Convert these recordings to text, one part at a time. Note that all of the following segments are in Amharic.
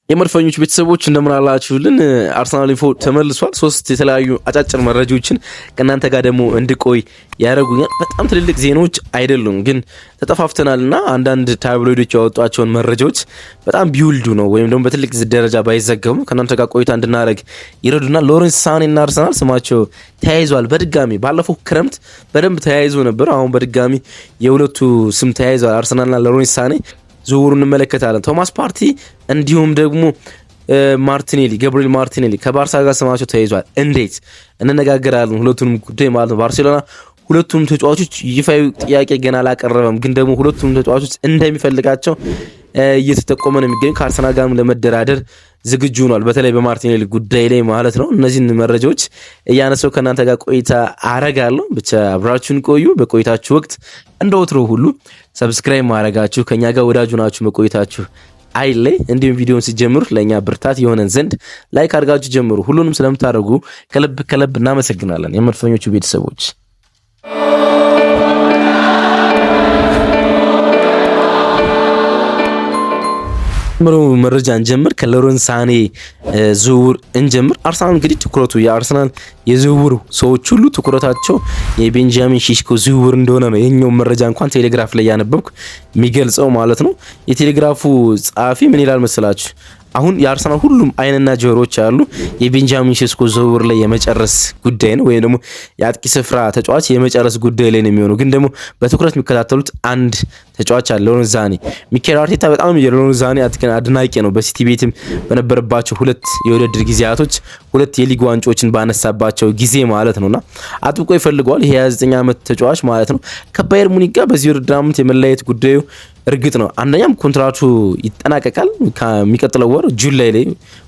የመድፈኞች ቤተሰቦች እንደምን አላችሁልን? አርሰናል ኢንፎ ተመልሷል። 3 የተለያዩ አጫጭር መረጃዎችን ከእናንተ ጋር ደግሞ እንድቆይ ያደርጉኛል። በጣም ትልልቅ ዜናዎች አይደሉም፣ ግን ተጠፋፍተናልና አንዳንድ ታብሎይዶች ያወጧቸውን መረጃዎች በጣም ቢውልዱ ነው ወይም ደግሞ በትልቅ ደረጃ ባይዘገቡ ከእናንተ ጋር ቆይታ እንድናደርግ ይረዱናል። ሎሬንስ ሳኔና አርሰናል ስማቸው ተያይዟል። በድጋሚ ባለፈው ክረምት በደንብ ተያይዞ ነበር። አሁን በድጋሚ የሁለቱ ስም ተያይዟል። አርሰናልና ሎሬንስ ሳኔ ዝውውሩ እንመለከታለን። ቶማስ ፓርቲ እንዲሁም ደግሞ ማርቲኔሊ ገብርኤል ማርቲኔሊ ከባርሳ ጋር ስማቸው ተያይዟል። እንዴት እንነጋገራለን ሁለቱንም ጉዳይ ማለት ነው። ባርሴሎና ሁለቱም ተጫዋቾች ይፋዊ ጥያቄ ገና አላቀረበም፣ ግን ደግሞ ሁለቱም ተጫዋቾች እንደሚፈልጋቸው እየተጠቆመ ነው የሚገኝ። ከአርሰናል ጋርም ለመደራደር ዝግጁ ሆኗል፣ በተለይ በማርቲኔሊ ጉዳይ ላይ ማለት ነው። እነዚህን መረጃዎች እያነሳው ከእናንተ ጋር ቆይታ አረጋለሁ። ብቻ አብራችሁን ቆዩ። በቆይታችሁ ወቅት እንደ ወትሮ ሁሉ ሰብስክራይብ ማድረጋችሁ ከኛ ጋር ወዳጁ ናችሁ መቆየታችሁ አይለይ። እንዲሁም ቪዲዮውን ሲጀምሩ ለኛ ብርታት የሆነን ዘንድ ላይክ አድርጋችሁ ጀምሩ። ሁሉንም ስለምታደርጉ ከልብ እናመሰግናለን የመድፈኞቹ ቤተሰቦች። መረጃ እንጀምር። ከሎሬንስ ሳኔ ዝውውር እንጀምር። አርሰናል እንግዲህ ትኩረቱ የአርሰናል የዝውውሩ ሰዎች ሁሉ ትኩረታቸው የቤንጃሚን ሼሽኮ ዝውውር እንደሆነ ነው የኛው መረጃ እንኳን ቴሌግራፍ ላይ ያነበብኩ የሚገልጸው ማለት ነው። የቴሌግራፉ ጸሐፊ ምን ይላል መሰላችሁ? አሁን የአርሰናል ሁሉም አይንና ጆሮዎች ያሉ የቤንጃሚን ሼሽኮ ዝውውር ላይ የመጨረስ ጉዳይ ነው፣ ወይም ደግሞ የአጥቂ ስፍራ ተጫዋች የመጨረስ ጉዳይ ላይ ነው የሚሆነው። ግን ደግሞ በትኩረት የሚከታተሉት አንድ ተጫዋች አለ፣ ሎሬንስ ሳኔ። ሚኬል አርቴታ በጣም የሎሬንስ ሳኔ አድናቂ ነው። በሲቲ ቤትም በነበረባቸው 2 የውድድር ጊዜያቶች 2 የሊግ ዋንጫዎችን ባነሳባቸው ጊዜ ማለት ነውና አጥብቆ ይፈልገዋል። ይሄ 29 ዓመት ተጫዋች ማለት ነው። ከባየር ሙኒክ ጋር በዚህ ውድድር ዓመት የመለያየት ጉዳዩ እርግጥ ነው። አንደኛም ኮንትራቱ ይጠናቀቃል ከሚቀጥለው ወር ጁላይ ላይ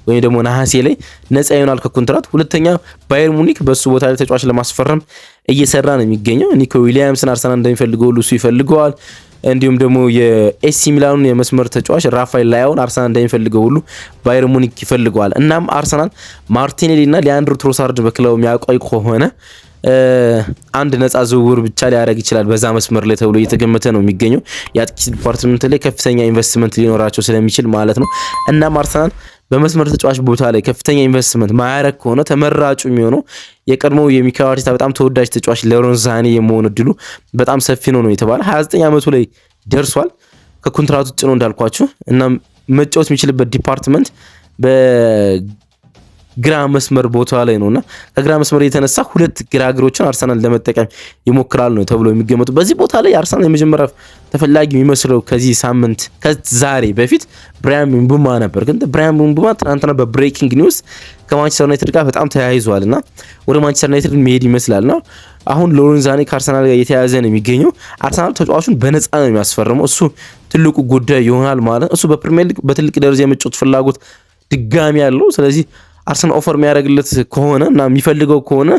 ወይም ደግሞ ነሐሴ ላይ ነፃ ይሆናል ከኮንትራት። ሁለተኛ ባየር ሙኒክ በሱ ቦታ ላይ ተጫዋች ለማስፈረም እየሰራ ነው የሚገኘው። ኒኮ ዊሊያምስን አርሰናል እንደሚፈልገው ሁሉ እሱ ይፈልገዋል። እንዲሁም ደግሞ የኤሲ ሚላኑን የመስመር ተጫዋች ራፋኤል ላያውን አርሰናል እንደሚፈልገው ሁሉ ባየር ሙኒክ ይፈልገዋል። እናም አርሰናል ማርቲኔሊ እና ሊያንድሮ ትሮሳርድ በክለቡ የሚያቆይ ከሆነ አንድ ነፃ ዝውውር ብቻ ሊያደርግ ይችላል በዛ መስመር ላይ ተብሎ እየተገመተ ነው የሚገኘው። የአጥቂ ዲፓርትመንት ላይ ከፍተኛ ኢንቨስትመንት ሊኖራቸው ስለሚችል ማለት ነው። እናም አርሰናል በመስመር ተጫዋች ቦታ ላይ ከፍተኛ ኢንቨስትመንት ማያረግ ከሆነ ተመራጩ የሚሆነው የቀድሞው የሚኬል አርቴታ በጣም ተወዳጅ ተጫዋች ሎሬንስ ሳኔ የመሆን እድሉ በጣም ሰፊ ነው የተባለ 29 ዓመቱ ላይ ደርሷል። ከኮንትራቱ ውጭ ነው እንዳልኳችሁ። እና መጫወት የሚችልበት ዲፓርትመንት ግራ መስመር ቦታ ላይ ነውና ከግራ መስመር የተነሳ 2 ግራግሮችን አርሰናል ለመጠቀም ይሞክራል ነው ተብሎ የሚገመቱ። በዚህ ቦታ ላይ አርሰናል የመጀመሪያ ተፈላጊ የሚመስለው ከዚህ ሳምንት ከዛሬ በፊት ብራያን ምቡማ ነበር። ግን ብራያን ምቡማ ትናንትና በብሬኪንግ ኒውስ ከማንቸስተር ዩናይትድ ጋር በጣም ተያይዟልና ወደ ማንቸስተር ዩናይትድ መሄድ ይመስላልና አሁን ሎሬንስ ሳኔ ከአርሰናል ጋር የተያያዘ ነው የሚገኘው። አርሰናል ተጫዋቹን በነፃ ነው የሚያስፈርመው። እሱ ትልቁ ጉዳይ ይሆናል ማለት እሱ በፕሪሚየር ሊግ በትልቅ ደረጃ የመጫወት ፍላጎት ድጋሚ ያለው። ስለዚህ አርሰናል ኦፈር የሚያደርግለት ከሆነ እና የሚፈልገው ከሆነ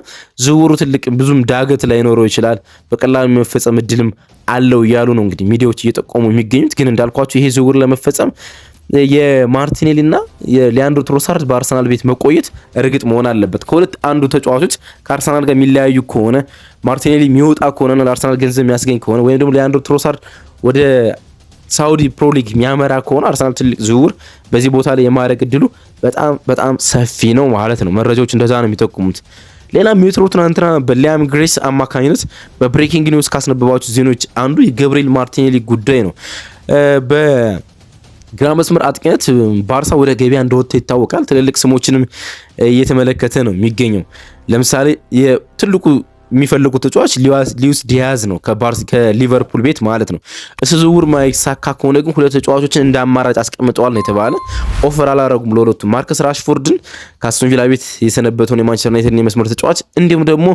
ዝውውሩ ትልቅ ብዙም ዳገት ላይኖረው ይችላል፣ በቀላሉ መፈጸም እድልም አለው እያሉ ነው እንግዲህ ሚዲያዎች እየጠቆሙ የሚገኙት። ግን እንዳልኳቸው ይሄ ዝውውር ለመፈጸም የማርቲኔሊ እና የሊያንድሮ ትሮሳርድ በአርሰናል ቤት መቆየት እርግጥ መሆን አለበት። ከሁለት አንዱ ተጫዋቾች ከአርሰናል ጋር የሚለያዩ ከሆነ ማርቲኔሊ የሚወጣ ከሆነ ለአርሰናል ገንዘብ የሚያስገኝ ከሆነ ወይም ደግሞ ሊያንድሮ ትሮሳርድ ወደ ሳውዲ ፕሮ ሊግ የሚያመራ ከሆነ አርሰናል ትልቅ ዝውውር በዚህ ቦታ ላይ የማድረግ እድሉ በጣም ሰፊ ነው ማለት ነው። መረጃዎች እንደዛ ነው የሚጠቁሙት። ሌላ ሜትሮ ትናንትና በሊያም ግሬስ አማካኝነት በብሬኪንግ ኒውስ ካስነበባቸው ዜናዎች አንዱ የገብርኤል ማርቲኔሊ ጉዳይ ነው። በግራ መስመር አጥቂነት ባርሳ ወደ ገበያ እንደወጣ ይታወቃል። ትልልቅ ስሞችንም እየተመለከተ ነው የሚገኘው። ለምሳሌ የትልቁ የሚፈልጉት ተጫዋች ሉዊስ ዲያዝ ነው ከሊቨርፑል ቤት ማለት ነው። እሱ ዝውውር ማይሳካ ከሆነ ግን 2 ተጫዋቾችን እንደ አማራጭ አስቀምጠዋል ነው የተባለ። ኦፈር አላረጉም ለሁለቱም። ማርከስ ራሽፎርድን ከአስቶን ቪላ ቤት የሰነበተውን የማንቸስተር ዩናይትድ የመስመር ተጫዋች እንዲሁም ደግሞ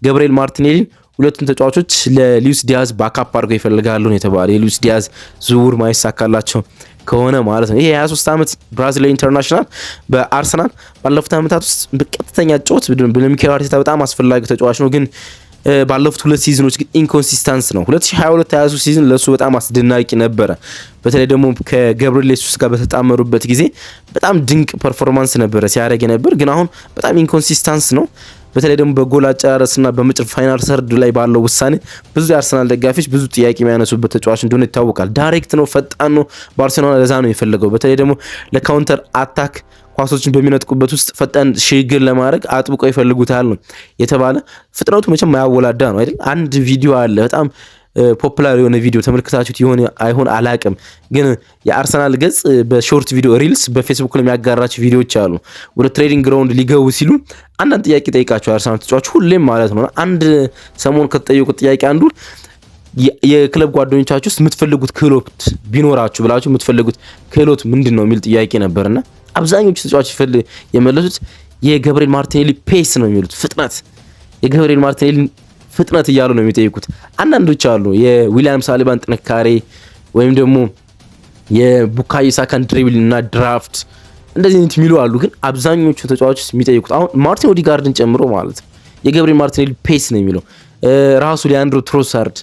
ገብርኤል ማርቲኔሊን ሁለቱም ተጫዋቾች ለሉዊስ ዲያዝ ባካፕ አድርገው ይፈልጋሉ ነው የተባለ። የሉዊስ ዲያዝ ዝውውር ማይሳካላቸው ከሆነ ማለት ነው። ይሄ 23 ዓመት ብራዚላዊ ኢንተርናሽናል በአርሰናል ባለፉት ዓመታት ውስጥ በቀጥተኛ ጨዋታ በሚኬል አርቴታ በጣም አስፈላጊ ተጫዋች ነው። ግን ባለፉት 2 ሲዝኖች ግን ኢንኮንሲስተንስ ነው። 2022-23 ሲዝን ለሱ በጣም አስደናቂ ነበረ። በተለይ ደግሞ ከገብርኤል ሱስ ጋር በተጣመሩበት ጊዜ በጣም ድንቅ ፐርፎርማንስ ነበረ ሲያደርግ ነበር። ግን አሁን በጣም ኢንኮንሲስተንስ ነው። በተለይ ደግሞ በጎል አጨራረስና በመጨረሻ ፋይናል ሰርድ ላይ ባለው ውሳኔ ብዙ የአርሰናል ደጋፊዎች ብዙ ጥያቄ የሚያነሱበት ተጫዋች እንደሆነ ይታወቃል። ዳይሬክት ነው፣ ፈጣን ነው። ባርሴሎና ለዛ ነው የፈለገው። በተለይ ደግሞ ለካውንተር አታክ ኳሶችን በሚነጥቁበት ውስጥ ፈጣን ሽግግር ለማድረግ አጥብቆ ይፈልጉታል ነው የተባለ። ፍጥነቱ መቼም ማያወላዳ ነው አይደል? አንድ ቪዲዮ አለ በጣም ፖፑላር የሆነ ቪዲዮ ተመልክታችሁት ይሆን አይሆን አላቅም፣ ግን የአርሰናል ገጽ በሾርት ቪዲዮ ሪልስ በፌስቡክ ላይ የሚያጋራቸው ቪዲዮዎች አሉ። ወደ ትሬኒንግ ግራውንድ ሊገቡ ሲሉ አንዳንድ ጥያቄ ጠይቃቸው አርሰናል ተጫዋች ሁሌም ማለት ነው። አንድ ሰሞን ከተጠየቁት ጥያቄ አንዱ የክለብ ጓደኞቻችሁ ውስጥ የምትፈልጉት ክህሎት ቢኖራችሁ ብላችሁ የምትፈልጉት ክህሎት ምንድን ነው የሚል ጥያቄ ነበርና አብዛኞቹ ተጫዋች የመለሱት የገብርኤል ማርቲኔሊ ፔስ ነው የሚሉት፣ ፍጥነት፣ የገብርኤል ማርቲኔሊ ፍጥነት እያሉ ነው የሚጠይቁት። አንዳንዶች አሉ የዊሊያም ሳሊባን ጥንካሬ ወይም ደግሞ የቡካዮ ሳካን ድሪብል እና ድራፍት እንደዚህ አይነት የሚሉ አሉ። ግን አብዛኞቹ ተጫዋቾች የሚጠይቁት አሁን ማርቲን ኦዲጋርድን ጨምሮ ማለት ነው የገብርኤል ማርቲኔሊ ፔስ ነው የሚለው። ራሱ ሊያንድሮ ትሮሳርድ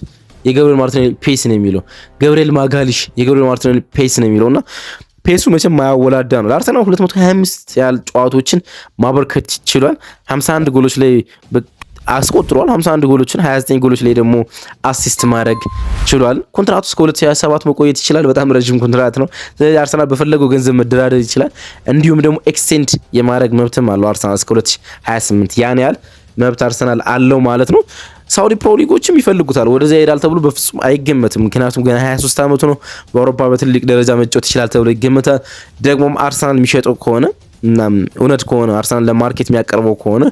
የገብርኤል ማርቲኔሊ ፔስ ነው የሚለው። ገብርኤል ማጋሊሽ የገብርኤል ማርቲኔሊ ፔስ ነው የሚለውና ፔሱ መቼም ማያወላዳ ነው። ለአርሰናል 225 ያህል ጨዋታዎችን ማበርከት ይችላል። 51 ጎሎች ላይ አስቆጥሯል። 51 ጎሎችን 29 ጎሎች ላይ ደግሞ አሲስት ማድረግ ችሏል። ኮንትራቱ እስከ 2027 መቆየት ይችላል። በጣም ረጅም ኮንትራት ነው። ስለዚህ አርሰናል በፈለገው ገንዘብ መደራደር ይችላል። እንዲሁም ደግሞ ኤክስቴንድ የማድረግ መብትም አለው አርሰናል እስከ 2028 ያን ያህል መብት አርሰናል አለው ማለት ነው። ሳውዲ ፕሮ ሊጎችም ይፈልጉታል። ወደዚያ ይሄዳል ተብሎ በፍጹም አይገመትም። ምክንያቱም ገና 23 ዓመቱ ነው። በአውሮፓ በትልቅ ደረጃ መጫወት ይችላል ተብሎ ይገመታል። ደግሞም አርሰናል የሚሸጠው ከሆነ እና እውነት ከሆነ አርሰናል ለማርኬት የሚያቀርበው ከሆነ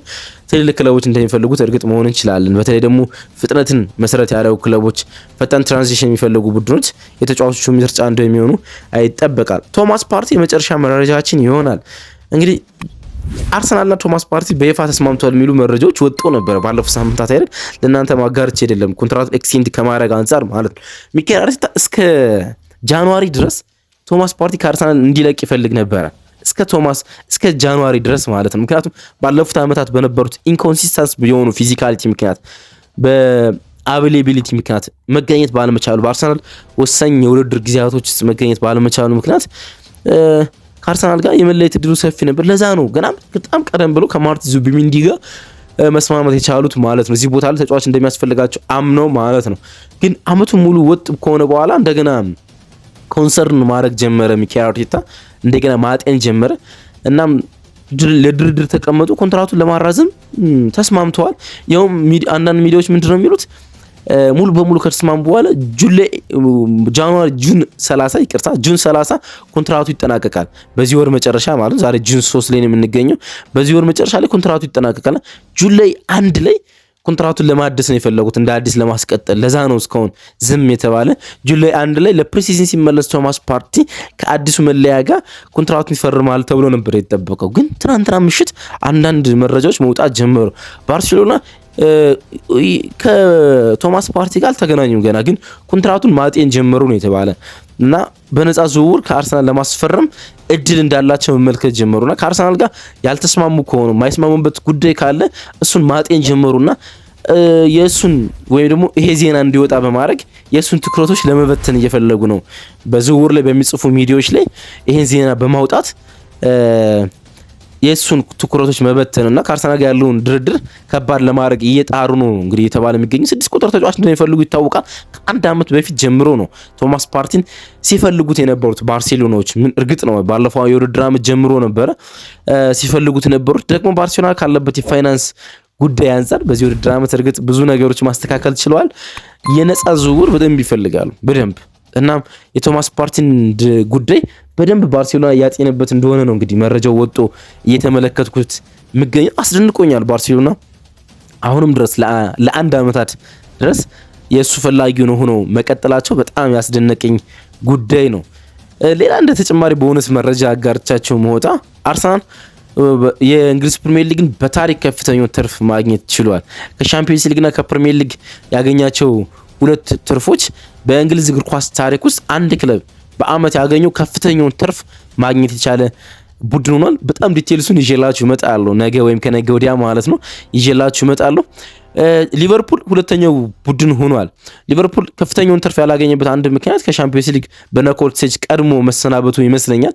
ትልልቅ ክለቦች እንደሚፈልጉት እርግጥ መሆን እንችላለን። በተለይ ደግሞ ፍጥነትን መሰረት ያደረጉ ክለቦች፣ ፈጣን ትራንዚሽን የሚፈልጉ ቡድኖች የተጫዋቾቹ ምርጫ እንደሚሆኑ ይጠበቃል። ቶማስ ፓርቲ የመጨረሻ መረጃችን ይሆናል። እንግዲህ አርሰናልና ቶማስ ፓርቲ በይፋ ተስማምተዋል የሚሉ መረጃዎች ወጥቶ ነበር ባለፉት ሳምንታት አይደል? ለእናንተ ማጋርቼ አይደለም ኮንትራቱ ኤክስቴንድ ከማድረግ አንጻር ማለት ነው። ሚኬል አርቴታ እስከ ጃንዋሪ ድረስ ቶማስ ፓርቲ ከአርሰናል እንዲለቅ ይፈልግ ነበረ። እስከ ጃንዋሪ ድረስ ማለት ነው። ምክንያቱም ባለፉት ዓመታት በነበሩት ኢንኮንሲስተንስ የሆኑ ፊዚካሊቲ ምክንያት በአቬሌቢሊቲ ምክንያት መገኘት ባለመቻሉ በአርሰናል ወሳኝ የውድድር ጊዜያቶች ውስጥ መገኘት ባለመቻሉ ምክንያት ከአርሰናል ጋር የመለየት እድሉ ሰፊ ነበር። ለዛ ነው ገና በጣም ቀደም ብሎ ከማርቲን ዙቢሜንዲ ጋር መስማማት የቻሉት ማለት ነው። እዚህ ቦታ ላይ ተጫዋች እንደሚያስፈልጋቸው አምነው ማለት ነው። ግን አመቱን ሙሉ ወጥ ከሆነ በኋላ እንደገና ኮንሰርን ማድረግ ጀመረ ሚኬል አርቴታ፣ እንደገና ማጤን ጀመረ። እናም ለድርድር ተቀመጡ። ኮንትራቱን ለማራዘም ተስማምተዋል። ያውም አንዳንድ ሚዲያዎች ምንድነው የሚሉት ሙሉ በሙሉ ከተስማሙ በኋላ ጁን 30 ኮንትራቱ ይጠናቀቃል። በዚህ ወር መጨረሻ ማለት ዛሬ ጁን 3 ላይ ነው የምንገኘው። በዚህ ወር መጨረሻ ላይ ኮንትራቱ ይጠናቀቃል። ጁላይ 1 ላይ ኮንትራቱን ለማደስ ነው የፈለጉት፣ እንደ አዲስ ለማስቀጠል። ለዛ ነው እስካሁን ዝም የተባለ። ጁላይ 1 ላይ ለፕሪሲዝን ሲመለስ ቶማስ ፓርቲ ከአዲሱ መለያ ጋር ኮንትራቱን ይፈርማል ተብሎ ነበር የተጠበቀው። ግን ትናንትና ምሽት አንዳንድ መረጃዎች መውጣት ጀመሩ። ባርሴሎና ከቶማስ ፓርቲ ጋር አልተገናኙም ገና፣ ግን ኮንትራቱን ማጤን ጀመሩ ነው የተባለ እና በነፃ ዝውውር ከአርሰናል ለማስፈረም እድል እንዳላቸው መመልከት ጀመሩና ከአርሰናል ጋር ያልተስማሙ ከሆኑ የማይስማሙበት ጉዳይ ካለ እሱን ማጤን ጀመሩና የእሱን ወይም ደግሞ ይሄ ዜና እንዲወጣ በማድረግ የእሱን ትኩረቶች ለመበተን እየፈለጉ ነው። በዝውውር ላይ በሚጽፉ ሚዲያዎች ላይ ይሄን ዜና በማውጣት የእሱን ትኩረቶች መበተንና ከአርሰናል ጋር ያለውን ድርድር ከባድ ለማድረግ እየጣሩ ነው እንግዲህ የተባለ የሚገኙ 6 ቁጥር ተጫዋች እንደሚፈልጉ ይታወቃል። ከአንድ ዓመት በፊት ጀምሮ ነው ቶማስ ፓርቲን ሲፈልጉት የነበሩት ባርሴሎናዎች። ምን እርግጥ ነው ባለፈው የውድድር ዓመት ጀምሮ ነበረ ሲፈልጉት የነበሩት። ደግሞ ባርሴሎና ካለበት የፋይናንስ ጉዳይ አንጻር በዚህ ውድድር ዓመት እርግጥ ብዙ ነገሮች ማስተካከል ችለዋል። የነፃ ዝውውር በደንብ ይፈልጋሉ በደንብ። እናም የቶማስ ፓርቲን ጉዳይ በደንብ ባርሴሎና ያጤነበት እንደሆነ ነው እንግዲህ መረጃው ወጥቶ እየተመለከትኩት የሚገኘው። አስደንቆኛል። ባርሴሎና አሁንም ድረስ ለአንድ ዓመታት ድረስ የእሱ ፈላጊ ሆኖ መቀጠላቸው በጣም ያስደነቀኝ ጉዳይ ነው። ሌላ እንደ ተጨማሪ ቦነስ መረጃ አጋርቻቸው መውጣ አርሰናል የእንግሊዝ ፕሪሚየር ሊግን በታሪክ ከፍተኛውን ትርፍ ማግኘት ችሏል። ከሻምፒዮንስ ሊግና ከፕሪሚየር ሊግ ያገኛቸው 2 ትርፎች በእንግሊዝ እግር ኳስ ታሪክ ውስጥ አንድ ክለብ በአመት ያገኘው ከፍተኛውን ትርፍ ማግኘት የቻለ ቡድን ሆኗል። በጣም ዲቴልሱን ይዤላችሁ እመጣለሁ ነገ ወይም ከነገ ወዲያ ማለት ነው። ይዤላችሁ እመጣለሁ። ሊቨርፑል ሁለተኛው ቡድን ሆኗል። ሊቨርፑል ከፍተኛውን ትርፍ ያላገኘበት አንድ ምክንያት ከሻምፒዮንስ ሊግ በኖክአውት ስቴጅ ቀድሞ መሰናበቱ ይመስለኛል።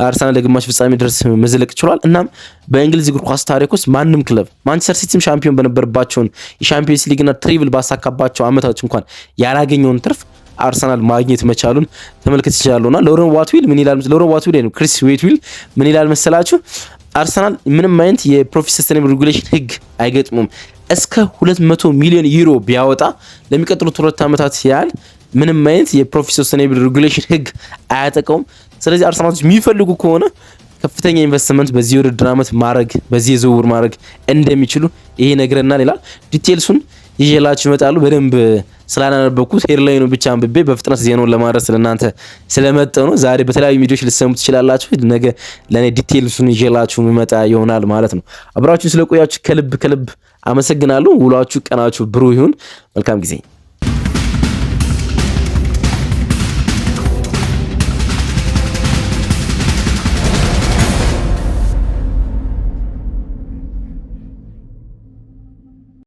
አርሰናል ለግማሽ ፍጻሜ ድረስ መዝለቅ ችሏል። እናም በእንግሊዝ እግር ኳስ ታሪክ ውስጥ ማንም ክለብ ማንቸስተር ሲቲም ሻምፒዮን በነበረባቸውን የሻምፒዮንስ ሊግና ትሪብል ባሳካባቸው አመታች እንኳን ያላገኘውን ትርፍ አርሰናል ማግኘት መቻሉን ተመልክት ይችላሉና ሎረን ዋትዊል ምን ይላል? ሎረን ዋትዊል ነው ክሪስ ዌትዊል ምን ይላል መሰላችሁ? አርሰናል ምንም አይነት የፕሮፊት ሰስቴኔብል ሬጉሌሽን ህግ አይገጥሙም። እስከ 200 ሚሊዮን ዩሮ ቢያወጣ ለሚቀጥሉት 2 ዓመታት ያህል ምንም አይነት የፕሮፊት ሰስቴኔብል ሬጉሌሽን ህግ አያጠቀውም። ስለዚህ አርሰናሎች የሚፈልጉ ከሆነ ከፍተኛ ኢንቨስትመንት በዚህ ውድድር ዓመት ማድረግ በዚህ ዝውውር ማድረግ እንደሚችሉ ይሄ ነግረናል ይላል። ዲቴልሱን ይዤላችሁ እመጣለሁ። በደንብ ስላላነበብኩት ሄድላይኑ ብቻ አንብቤ በፍጥነት ዜናውን ለማድረስ ለእናንተ ስለመጣሁ ነው። ዛሬ በተለያዩ ሚዲያዎች ልትሰሙ ትችላላችሁ። ነገ ለኔ ዲቴልሱን ይዤላችሁ መጣ ይሆናል ማለት ነው። አብራችሁ ስለቆያችሁ ከልብ አመሰግናለሁ። ውሏችሁ ቀናችሁ ብሩህ ይሁን። መልካም ጊዜ